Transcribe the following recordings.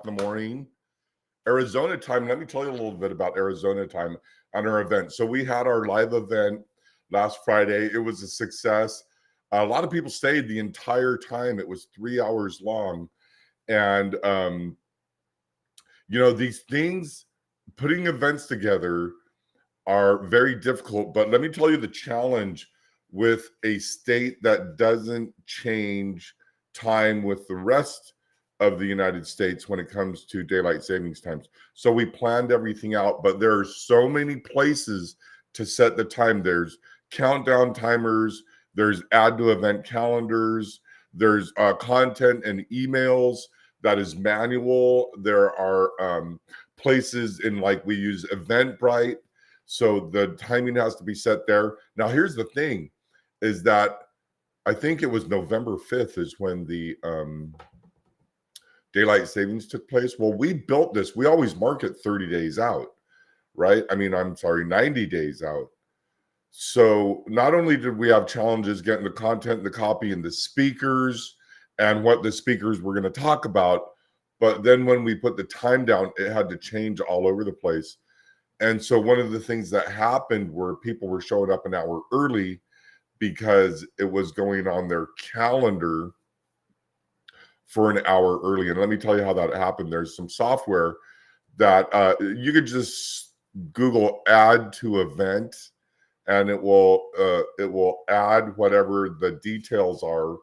in the morning. Arizona time, let me tell you a little bit about Arizona time on our event. So we had our live event last Friday. It was a success. A lot of people stayed the entire time. It was 3 hours long. And, these things, putting events together are very difficult. But let me tell you the challenge with a state that doesn't change time with the rest of the United States when it comes to daylight savings times. So we planned everything out, but there are so many places to set the time. There's countdown timers, there's add to event calendars, there's content and emails that is manual. There are places in, like, we use Eventbrite, so the timing has to be set there. Now, here's the thing is that I think it was November 5th is when the daylight savings took place. Well, we built this. We always market 30 days out, right? I mean, I'm sorry, 90 days out. So not only did we have challenges getting the content, the copy, and the speakers and what the speakers were going to talk about, but then when we put the time down, it had to change all over the place. And so one of the things that happened were people were showing up an hour early because it was going on their calendar for an hour early. And let me tell you how that happened. There's some software that you could just Google add to event, and it will add whatever the details are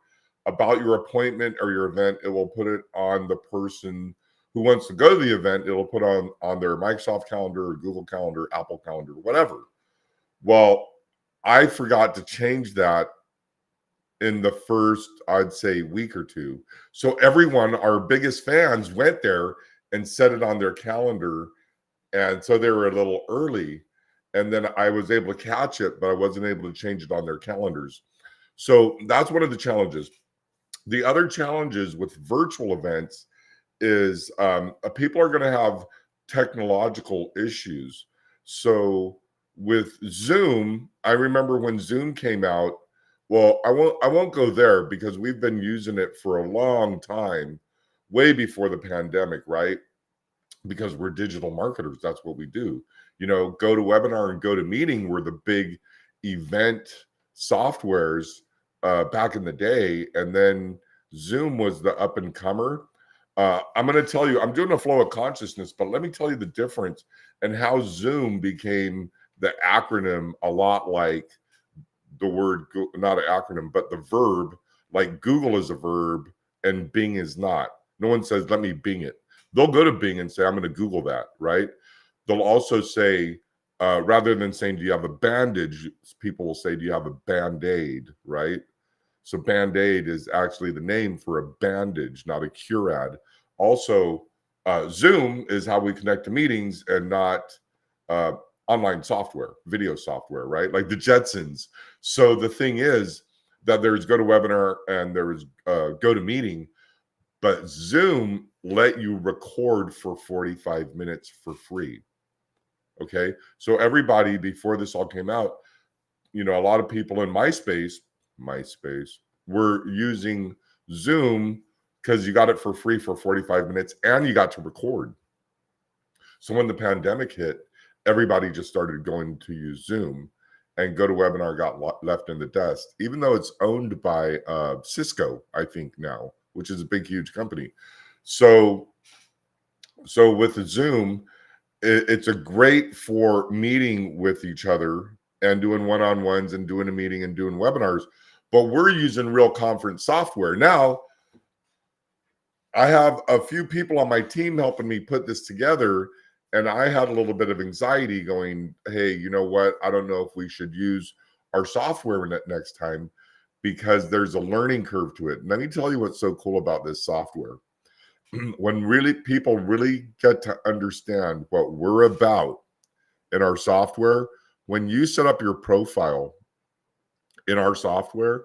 about your appointment or your event. It will put it on the person who wants to go to the event. It'll put on their Microsoft calendar or Google calendar, Apple calendar, whatever. Well, I forgot to change that in the first, I'd say, week or two. So everyone, our biggest fans, went there and set it on their calendar. And so they were a little early. And then I was able to catch it, but I wasn't able to change it on their calendars. So that's one of the challenges. The other challenges with virtual events is people are going to have technological issues. So with Zoom, I remember when Zoom came out. Well, I won't go there because we've been using it for a long time, way before the pandemic, right? Because we're digital marketers. That's what we do. Go to webinar and go to meeting were the big event softwares back in the day. And then Zoom was the up and comer. I'm going to tell you, I'm doing a flow of consciousness, but let me tell you the difference and how Zoom became the acronym, a lot like the word, not an acronym, but the verb, like Google is a verb and Bing is not. No one says, let me Bing it. They'll go to Bing and say, I'm going to Google that, right? They'll also say, rather than saying, do you have a bandage? People will say, do you have a Band-Aid, right? So Band-Aid is actually the name for a bandage, not a curad. Also, Zoom is how we connect to meetings and not online software, video software, right? Like the Jetsons. So the thing is that there's GoToWebinar and there's GoToMeeting, but Zoom let you record for 45 minutes for free. Okay. So everybody, before this all came out, a lot of people in MySpace were using Zoom because you got it for free for 45 minutes and you got to record. So when the pandemic hit, everybody just started going to use Zoom, and GoToWebinar got left in the dust, even though it's owned by Cisco, I think now, which is a big, huge company. So with Zoom, it's a great for meeting with each other and doing one-on-ones and doing a meeting and doing webinars, but we're using real conference software. Now, I have a few people on my team helping me put this together, and I had a little bit of anxiety going, hey, you know what? I don't know if we should use our software next time because there's a learning curve to it. And let me tell you what's so cool about this software. When really people really get to understand what we're about in our software, when you set up your profile in our software,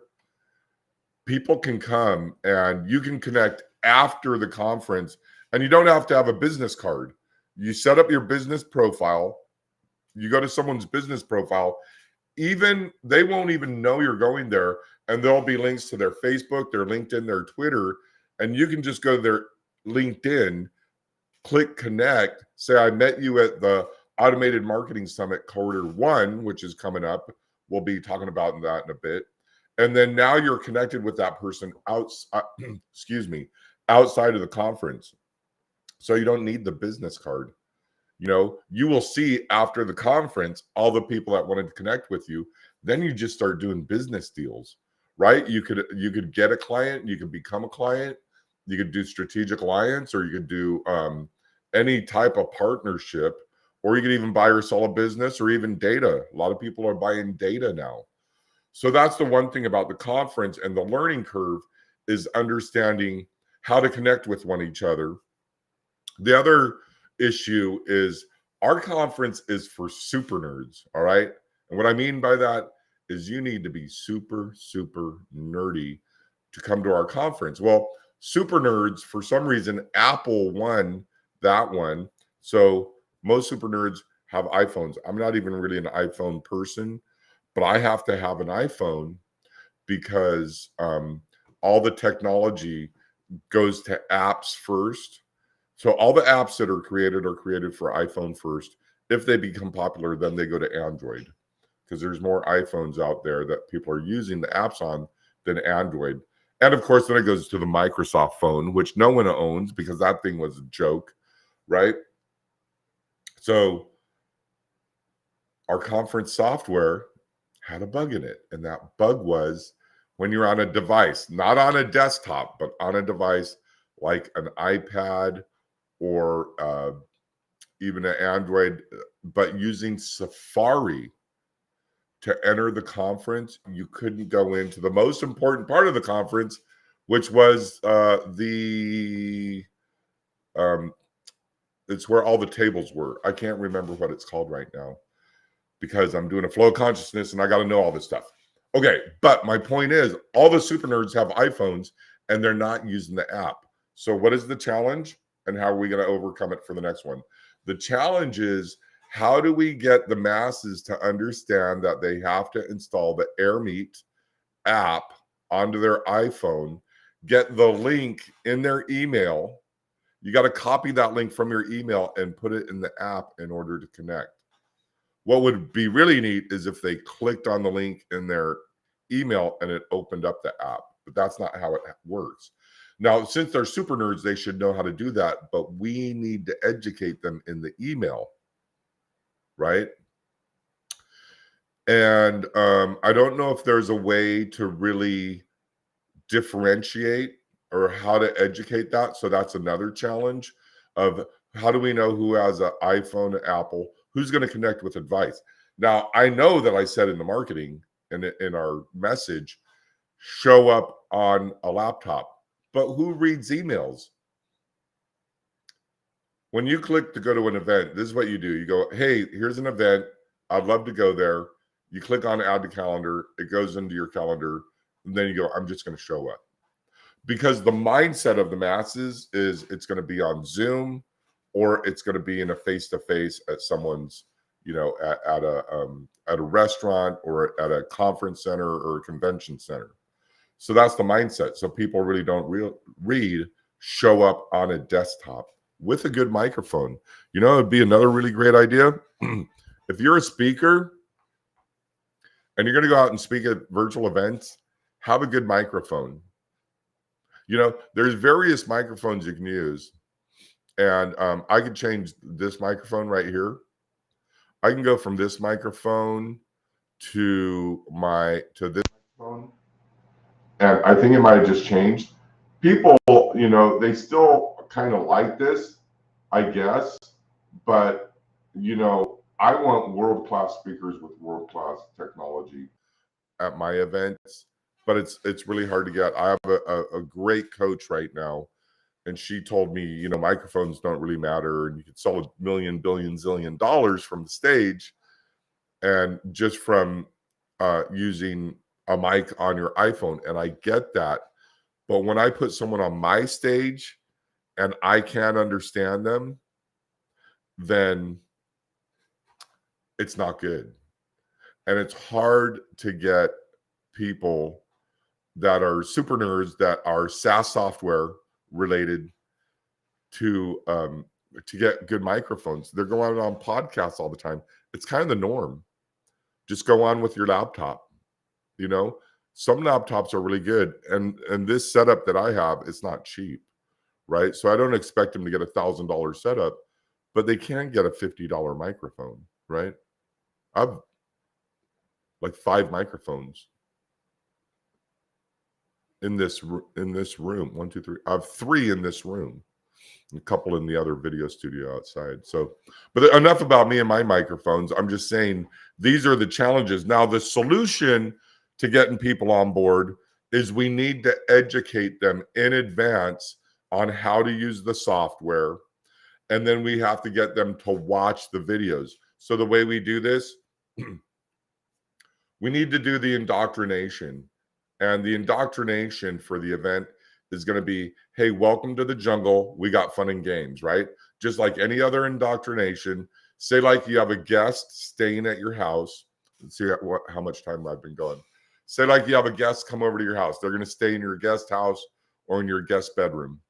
people can come and you can connect after the conference, and you don't have to have a business card. You set up your business profile, you go to someone's business profile, even they won't even know you're going there, and there'll be links to their Facebook, their LinkedIn, their Twitter, and you can just go to their LinkedIn click connect, say I met you at the Automated Marketing Summit Q1, which is coming up. We'll be talking about that in a bit. And then now you're connected with that person excuse me, outside of the conference. So you don't need the business card. You will see after the conference all the people that wanted to connect with you. Then you just start doing business deals, right? You could get a client, you could become a client, you could do strategic alliance, or you could do any type of partnership, or you could even buy or sell a business, or even data. A lot of people are buying data now. So that's the one thing about the conference and the learning curve, is understanding how to connect with each other. The other issue is our conference is for super nerds, all right? And what I mean by that is you need to be super, super nerdy to come to our conference. Well, super nerds, for some reason, Apple won that one. So most super nerds have iPhones. I'm not even really an iPhone person, but I have to have an iPhone because all the technology goes to apps first. So all the apps that are created for iPhone first. If they become popular, then they go to Android, because there's more iPhones out there that people are using the apps on than Android. And of course, then it goes to the Microsoft phone, which no one owns because that thing was a joke, right? So our conference software had a bug in it. And that bug was when you're on a device, not on a desktop, but on a device like an iPad or even an Android, but using Safari to enter the conference, you couldn't go into the most important part of the conference, which was it's where all the tables were. I can't remember what it's called right now because I'm doing a flow of consciousness and I got to know all this stuff. Okay, but my point is, all the super nerds have iPhones and they're not using the app. So what is the challenge, and how are we going to overcome it for the next one? The challenge is, how do we get the masses to understand that they have to install the AirMeet app onto their iPhone, get the link in their email. You got to copy that link from your email and put it in the app in order to connect. What would be really neat is if they clicked on the link in their email and it opened up the app, but that's not how it works. Now, since they're super nerds, they should know how to do that, but we need to educate them in the email, right? And I don't know if there's a way to really differentiate or how to educate that. So that's another challenge of, how do we know who has an iPhone, Apple, who's going to connect with advice? Now, I know that I said in the marketing and in our message, show up on a laptop, but who reads emails? When you click to go to an event, this is what you do. You go, hey, here's an event. I'd love to go there. You click on add to calendar. It goes into your calendar. And then you go, I'm just going to show up. Because the mindset of the masses is it's going to be on Zoom, or it's going to be in a face-to-face at someone's, at a restaurant or at a conference center or a convention center. So that's the mindset. So people really don't read, show up on a desktop with a good microphone. It'd be another really great idea. If you're a speaker and you're going to go out and speak at virtual events, have a good microphone. There's various microphones you can use. And I could change this microphone right here. I can go from this microphone to this microphone. And I think it might have just changed. People, they still kind of like this, I guess. But, I want world-class speakers with world-class technology at my events. But it's really hard to get. I have a great coach right now. And she told me, microphones don't really matter. And you could sell a million, billion, zillion dollars from the stage. And just from using a mic on your iPhone. And I get that. But when I put someone on my stage and I can't understand them, then it's not good. And it's hard to get people that are super nerds, that are SaaS software related, to to get good microphones. They're going on podcasts all the time. It's kind of the norm. Just go on with your laptop. You know, some laptops are really good, and this setup that I have, it's not cheap, right? So I don't expect them to get $1,000 setup, but they can get a $50 microphone, right? I've like 5 microphones in this room. 1, 2, 3. I have 3 in this room, a couple in the other video studio outside. So, but enough about me and my microphones. I'm just saying these are the challenges. Now, the solution to getting people on board is we need to educate them in advance on how to use the software, and then we have to get them to watch the videos. So the way we do this, we need to do the indoctrination. And the indoctrination for the event is going to be, hey, welcome to the jungle. We got fun and games, right? Just like any other indoctrination. Say like you have a guest staying at your house. Let's see how much time I've been going. Say like you have a guest come over to your house. They're going to stay in your guest house or in your guest bedroom.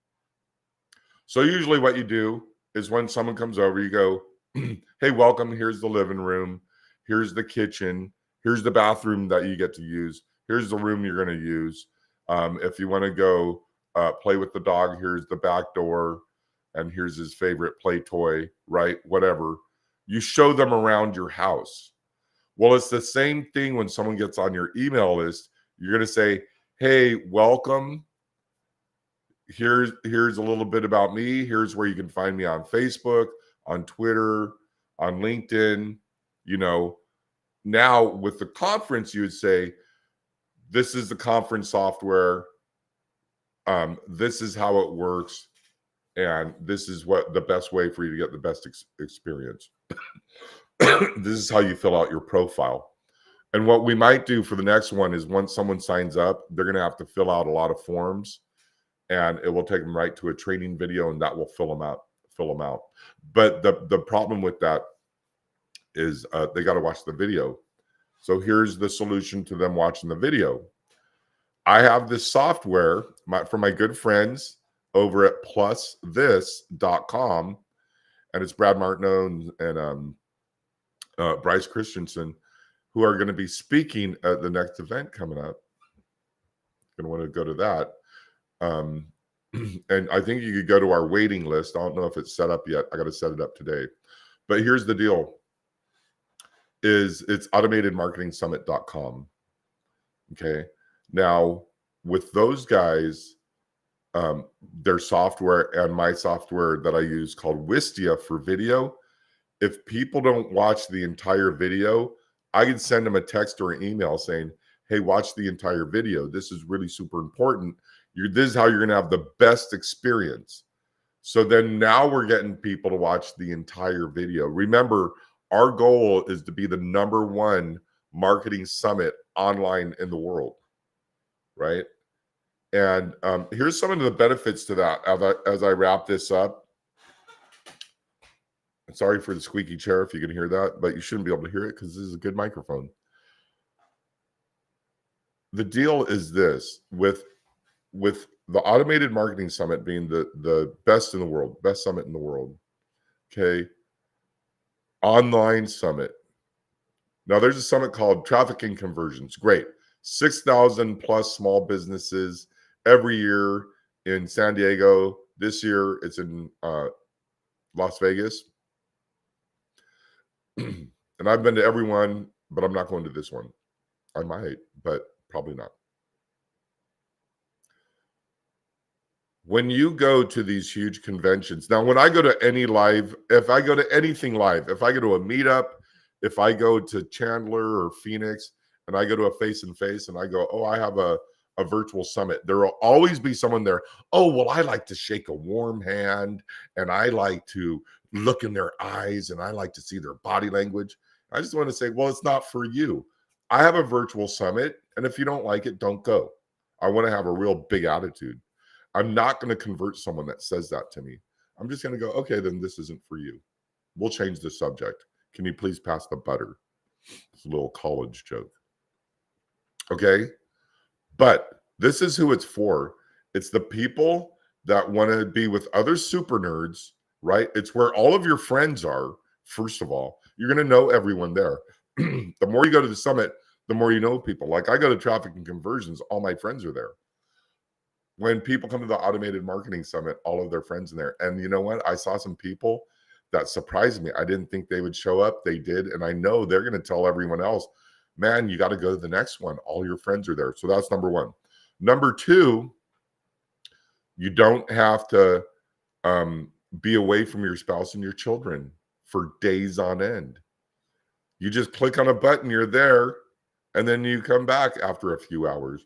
So usually what you do is when someone comes over, you go, hey, welcome. Here's the living room. Here's the kitchen. Here's the bathroom that you get to use. Here's the room you're going to use. If you want to go play with the dog, here's the back door. And here's his favorite play toy, right? Whatever. You show them around your house. Well, it's the same thing when someone gets on your email list. You're going to say, hey, welcome. Here's a little bit about me. Here's where you can find me on Facebook, on Twitter, on LinkedIn. You know, now with the conference, you would say, this is the conference software. This is how it works. And this is what the best way for you to get the best experience. This is how you fill out your profile. And what we might do for the next one is once someone signs up, they're going to have to fill out a lot of forms, and it will take them right to a training video, and that will fill them out. But the problem with that is they got to watch the video. So here's the solution to them watching the video. I have this software for my good friends over at plusthis.com, and it's Brad Martineau and Bryce Christensen, who are going to be speaking at the next event coming up. Going to want to go to that. And I think you could go to our waiting list. I don't know if it's set up yet. I got to set it up today. But here's the deal. It's automatedmarketingsummit.com. Okay. Now, with those guys, their software and my software that I use called Wistia for video, if people don't watch the entire video, I can send them a text or an email saying, hey, watch the entire video. This is really super important. This is how you're going to have the best experience. So then now we're getting people to watch the entire video. Remember, our goal is to be the #1 marketing summit online in the world, right? And here's some of the benefits to that as I wrap this up. Sorry for the squeaky chair if you can hear that, but you shouldn't be able to hear it because this is a good microphone. The deal is this, with the Automated Marketing Summit being the best in the world, best summit in the world, okay? Online summit. Now there's a summit called Traffic and Conversions. Great. 6,000 plus small businesses every year in San Diego. This year it's in Las Vegas. And I've been to every one, but I'm not going to this one. I might, but probably not. When you go to these huge conventions, now when I go to any live, if I go to anything live, if I go to a meetup, if I go to Chandler or Phoenix and I go to a face-and-face and I go, oh, I have a virtual summit, there will always be someone there. Oh, well, I like to shake a warm hand and I like to look in their eyes and I like to see their body language. I just want to say, well, it's not for you. I have a virtual summit, and if you don't like it, don't go. I want to have a real big attitude. I'm not going to convert someone that says that to me. I'm just going to go, okay, then this isn't for you. We'll change the subject. Can you please pass the butter? It's a little college joke. Okay. But this is who it's for. It's the people that want to be with other super nerds right? It's where all of your friends are. First of all, you're going to know everyone there. The more you go to the summit, the more you know people. Like I go to traffic and conversions, all my friends are there. When people come to the automated marketing summit, all of their friends in there. And you know what? I saw some people that surprised me. I didn't think they would show up. They did. And I know they're going to tell everyone else, man, you got to go to the next one. All your friends are there. So that's number one. Number two, you don't have to be away from your spouse and your children for days on end. You just click on a button, you're there, and then you come back after a few hours.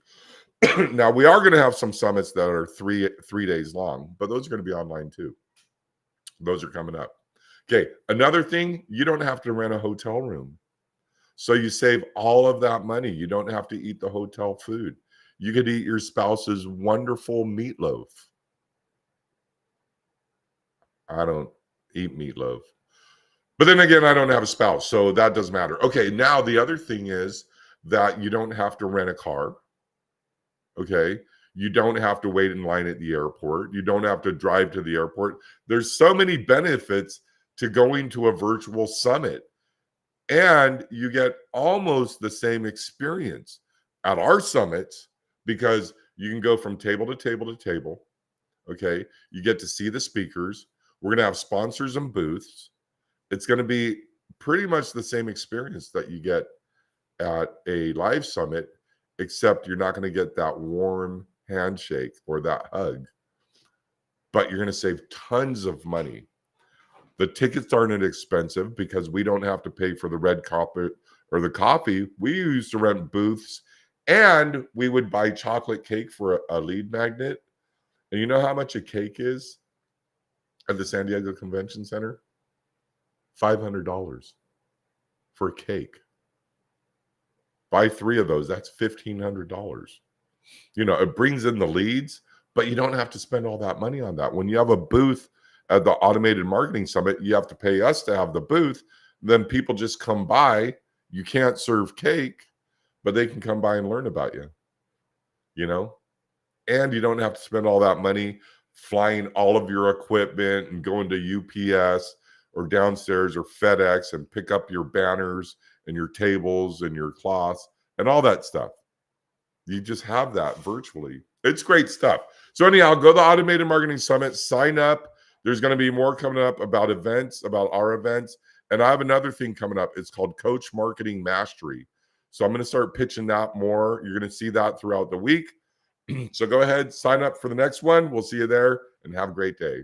Now we are going to have some summits that are three days long, but those are going to be online too. Those are coming up. Okay, another thing, you don't have to rent a hotel room. So you save all of that money. You don't have to eat the hotel food. You could eat your spouse's wonderful meatloaf. I don't eat meatloaf. But then again, I don't have a spouse, so that doesn't matter. Okay, now the other thing is that you don't have to rent a car. Okay, you don't have to wait in line at the airport. You don't have to drive to the airport. There's so many benefits to going to a virtual summit, and you get almost the same experience at our summits because you can go from table to table to table. Okay, you get to see the speakers. We're going to have sponsors and booths. It's going to be pretty much the same experience that you get at a live summit, except you're not going to get that warm handshake or that hug, but you're going to save tons of money. The tickets aren't expensive because we don't have to pay for the red carpet or the coffee. We used to rent booths, and we would buy chocolate cake for a lead magnet. And you know how much a cake is at the San Diego Convention Center? $500 for a cake. Buy 3 of those, that's $1,500. You know, it brings in the leads, but you don't have to spend all that money on that. When you have a booth at the Automated Marketing Summit, you have to pay us to have the booth. Then people just come by. You can't serve cake, but they can come by and learn about you, you know? And you don't have to spend all that money flying all of your equipment and going to UPS or downstairs or FedEx and pick up your banners and your tables and your cloths and all that stuff. You just have that virtually. It's great stuff. So anyhow, go to the Automated Marketing Summit, sign up. There's going to be more coming up about events, about our events. And I have another thing coming up. It's called Coach Marketing Mastery. So I'm going to start pitching that more. You're going to see that throughout the week. So go ahead, sign up for the next one. We'll see you there and have a great day.